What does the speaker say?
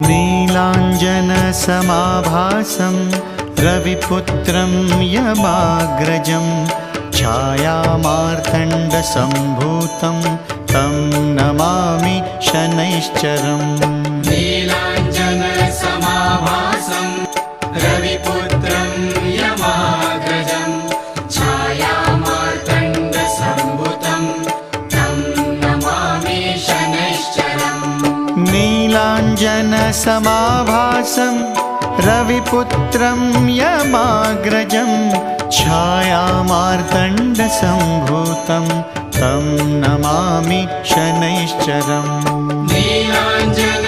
नीलाञ्जनसमाभासं रविपुत्रं यमाग्रजं छायामार्तण्डसम्भूतं तं नमामि शनैश्चरम्। नीलाञ्जनसमाभासं रविपुत्रं यमाग्रजं छायामार्तण्डसम्भूतं तं नमामि शनैश्चरम्। नीलाञ्जनसमाभासं रविपुत्रं यमाग्रजं छायामार्तण्डसम्भूतं तं नमामि शनैश्चरम्। नीलाञ्जन